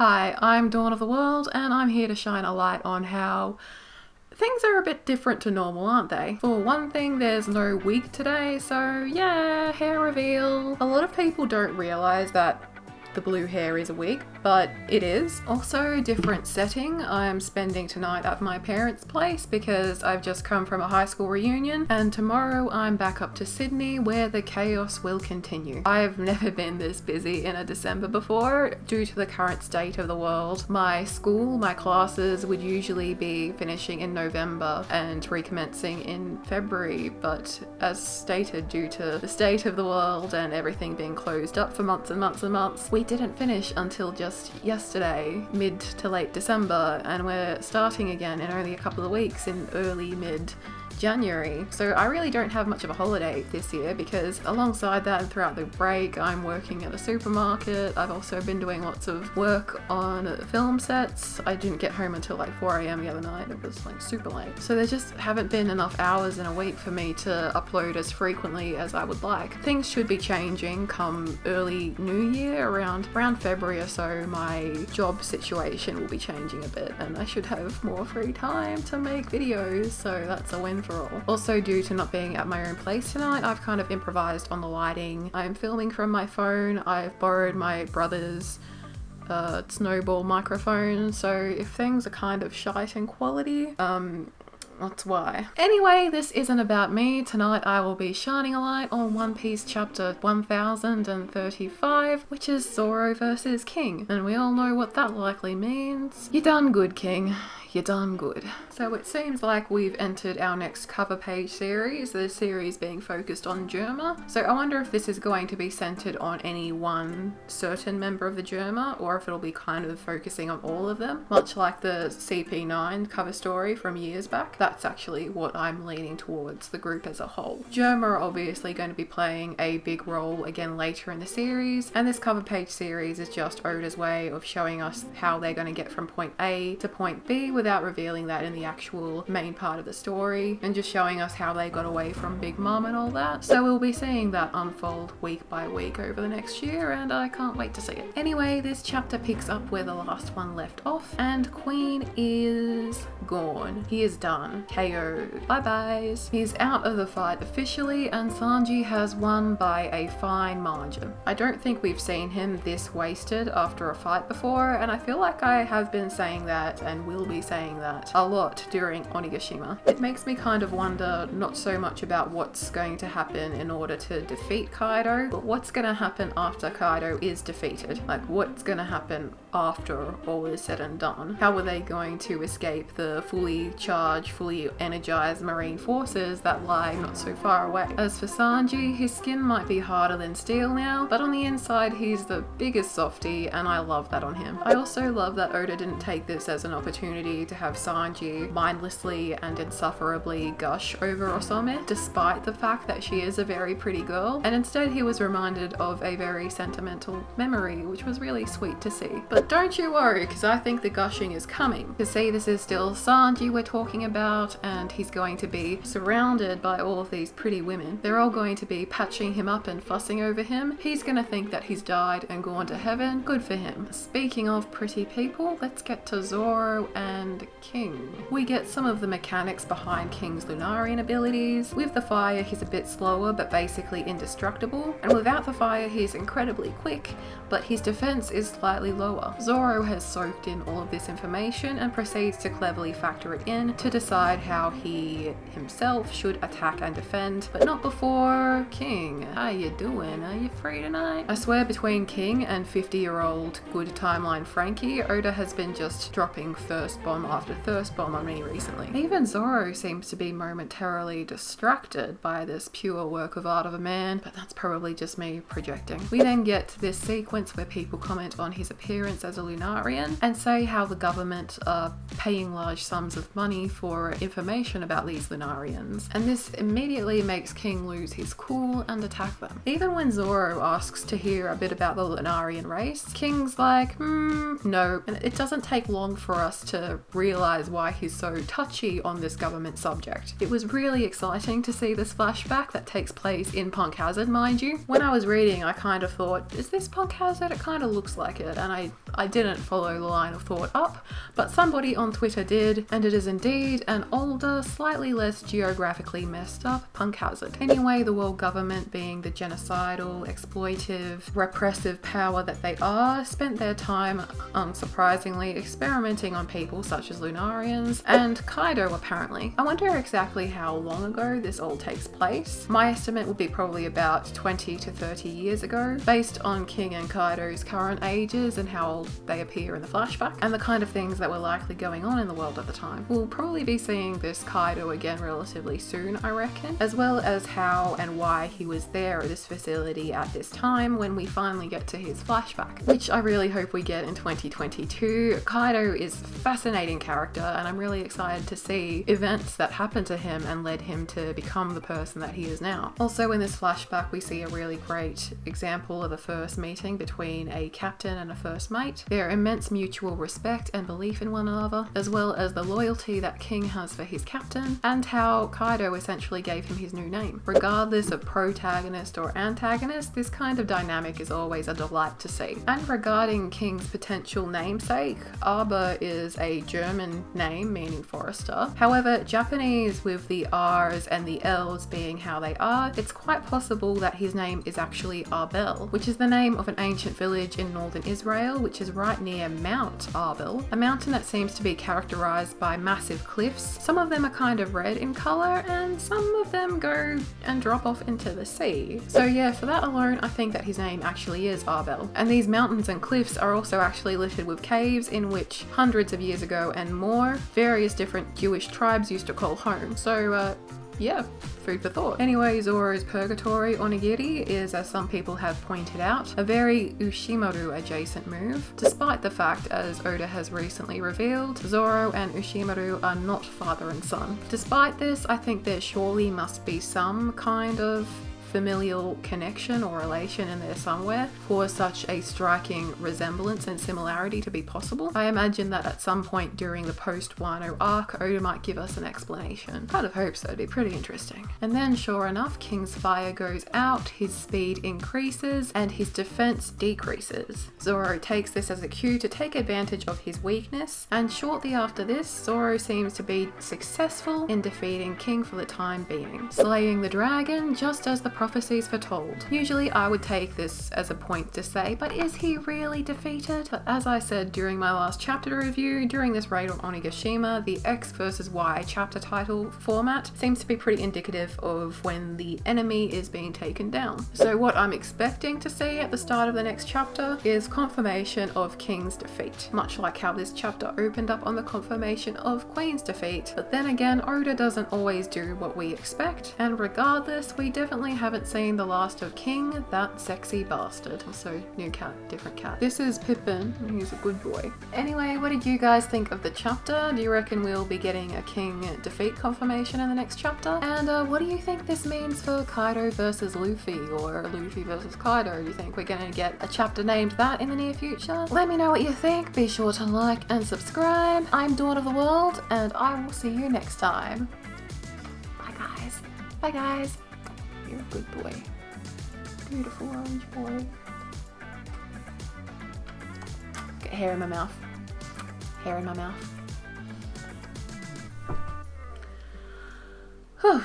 Hi, I'm Dawn of the World, and I'm here to shine a light on how things are a bit different to normal, aren't they? For one thing, there's no wig today, so yeah, hair reveal. A lot of people don't realise that the blue hair is a wig, but it is. Also, different setting. I'm spending tonight at my parents' place because I've just come from a high school reunion, and tomorrow I'm back up to Sydney where the chaos will continue. I've never been this busy in a December before due to the current state of the world. My school, my classes would usually be finishing in November and recommencing in February, but as stated, due to the state of the world and everything being closed up for months and months and months, we didn't finish until just yesterday, mid to late December, and we're starting again in only a couple of weeks in early mid January. So I really don't have much of a holiday this year because alongside that and throughout the break I'm working at a supermarket. I've also been doing lots of work on film sets. I didn't get home until like 4 a.m. the other night. It was like super late. So there just haven't been enough hours in a week for me to upload as frequently as I would like. Things should be changing come early new year. Around February or so my job situation will be changing a bit and I should have more free time to make videos, so that's a win for all. Also, due to not being at my own place tonight, I've kind of improvised on the lighting. I'm filming from my phone. I've borrowed my brother's snowball microphone, so if things are kind of shite in quality, that's why. Anyway, this isn't about me. Tonight I will be shining a light on One Piece chapter 1035, which is Zoro versus King. And we all know what that likely means. You done good, King. You done good. So it seems like we've entered our next cover page series, the series being focused on Germa. So I wonder if this is going to be centered on any one certain member of the Germa, or if it'll be kind of focusing on all of them, much like the CP9 cover story from years back. That's actually what I'm leaning towards, the group as a whole. Germa are obviously going to be playing a big role again later in the series, and this cover page series is just Oda's way of showing us how they're going to get from point A to point B without revealing that in the actual main part of the story, and just showing us how they got away from Big Mom and all that. So we'll be seeing that unfold week by week over the next year, and I can't wait to see it. Anyway, this chapter picks up where the last one left off, and Queen is gone. He is done. KO'd. Bye-byes. He's out of the fight officially, and Sanji has won by a fine margin. I don't think we've seen him this wasted after a fight before, and I feel like I have been saying that and will be saying that a lot during Onigashima. It makes me kind of wonder not so much about what's going to happen in order to defeat Kaido, but what's going to happen after Kaido is defeated. Like, what's going to happen after all is said and done? How are they going to escape the fully charged, fully energized marine forces that lie not so far away? As for Sanji, his skin might be harder than steel now, but on the inside he's the biggest softie, and I love that on him. I also love that Oda didn't take this as an opportunity to have Sanji mindlessly and insufferably gush over Osame, despite the fact that she is a very pretty girl, and instead he was reminded of a very sentimental memory, which was really sweet to see. But don't you worry, because I think the gushing is coming. To see, this is still Sanji we're talking about, and he's going to be surrounded by all of these pretty women. They're all going to be patching him up and fussing over him. He's going to think that he's died and gone to heaven. Good for him. Speaking of pretty people, let's get to Zoro and King. We get some of the mechanics behind King's Lunarian abilities. With the fire, he's a bit slower, but basically indestructible. And without the fire, he's incredibly quick, but his defense is slightly lower. Zoro has soaked in all of this information and proceeds to cleverly factor it in to decide how he himself should attack and defend, but not before King. How you doing? Are you free tonight? I swear, between King and 50-year-old good timeline Frankie, Oda has been just dropping thirst bomb after thirst bomb on me recently. Even Zoro seems to be momentarily distracted by this pure work of art of a man, but that's probably just me projecting. We then get to this sequence where people comment on his appearance as a Lunarian and say how the government are paying large sums of money for information about these Lunarians, and this immediately makes King lose his cool and attack them. Even when Zoro asks to hear a bit about the Lunarian race, King's like, no, and it doesn't take long for us to realize why he's so touchy on this government subject. It was really exciting to see this flashback that takes place in Punk Hazard, mind you. When I was reading, I kind of thought, is this Punk Hazard? It kind of looks like it, and I I didn't follow the line of thought up, but somebody on Twitter did, and it is indeed an older, slightly less geographically messed up punk hazard. Anyway, the world government, being the genocidal, exploitive, repressive power that they are, spent their time, unsurprisingly, experimenting on people such as Lunarians and Kaido apparently. I wonder exactly how long ago this all takes place. My estimate would be probably about 20 to 30 years ago, based on King and Kaido's current ages and how old they appear in the flashback, and the kind of things that were likely going on in the world at the time. We'll probably be seeing this Kaido again relatively soon, I reckon, as well as how and why he was there at this facility at this time when we finally get to his flashback, which I really hope we get in 2022. Kaido is a fascinating character, and I'm really excited to see events that happened to him and led him to become the person that he is now. Also in this flashback we see a really great example of the first meeting between a captain and a first mate, their immense mutual respect and belief in one another, as well as the loyalty that King has for his captain, and how Kaido essentially gave him his new name. Regardless of protagonist or antagonist, this kind of dynamic is always a delight to see. And regarding King's potential namesake, Arbor is a German name meaning forester. However, Japanese with the R's and the L's being how they are, it's quite possible that his name is actually Arbel, which is the name of an ancient village in northern Israel, which is right near Mount Arbel, a mountain that seems to be characterized by massive cliffs. Some of them are kind of red in color and some of them go and drop off into the sea. So yeah, for that alone, I think that his name actually is Arbel. And these mountains and cliffs are also actually littered with caves in which hundreds of years ago and more, various different Jewish tribes used to call home. So yeah, food for thought. Anyway, Zoro's purgatory onigiri is, as some people have pointed out, a very Ushimaru adjacent move, despite the fact, as Oda has recently revealed, Zoro and Ushimaru are not father and son. Despite this, I think there surely must be some kind of familial connection or relation in there somewhere for such a striking resemblance and similarity to be possible. I imagine that at some point during the post-Wano arc, Oda might give us an explanation. Kind of hope so, it'd be pretty interesting. And then sure enough, King's fire goes out, his speed increases, and his defense decreases. Zoro takes this as a cue to take advantage of his weakness, and shortly after this, Zoro seems to be successful in defeating King for the time being, slaying the dragon just as the prophecies foretold. Usually I would take this as a point to say, but is he really defeated? But as I said during my last chapter review, during this raid on Onigashima, the X versus Y chapter title format seems to be pretty indicative of when the enemy is being taken down. So what I'm expecting to see at the start of the next chapter is confirmation of King's defeat, much like how this chapter opened up on the confirmation of Queen's defeat. But then again, Oda doesn't always do what we expect, and regardless, we definitely haven't seen the last of King, that sexy bastard. Also, new cat, different cat. This is Pippin, he's a good boy. Anyway, what did you guys think of the chapter? Do you reckon we'll be getting a King defeat confirmation in the next chapter? And what do you think this means for Kaido versus Luffy, or Luffy versus Kaido? Do you think we're gonna get a chapter named that in the near future? Let me know what you think. Be sure to like and subscribe. I'm Dawn of the World, and I will see you next time. Bye guys. Bye guys. You're a good boy. Beautiful orange boy. Got hair in my mouth. Hair in my mouth. Whew.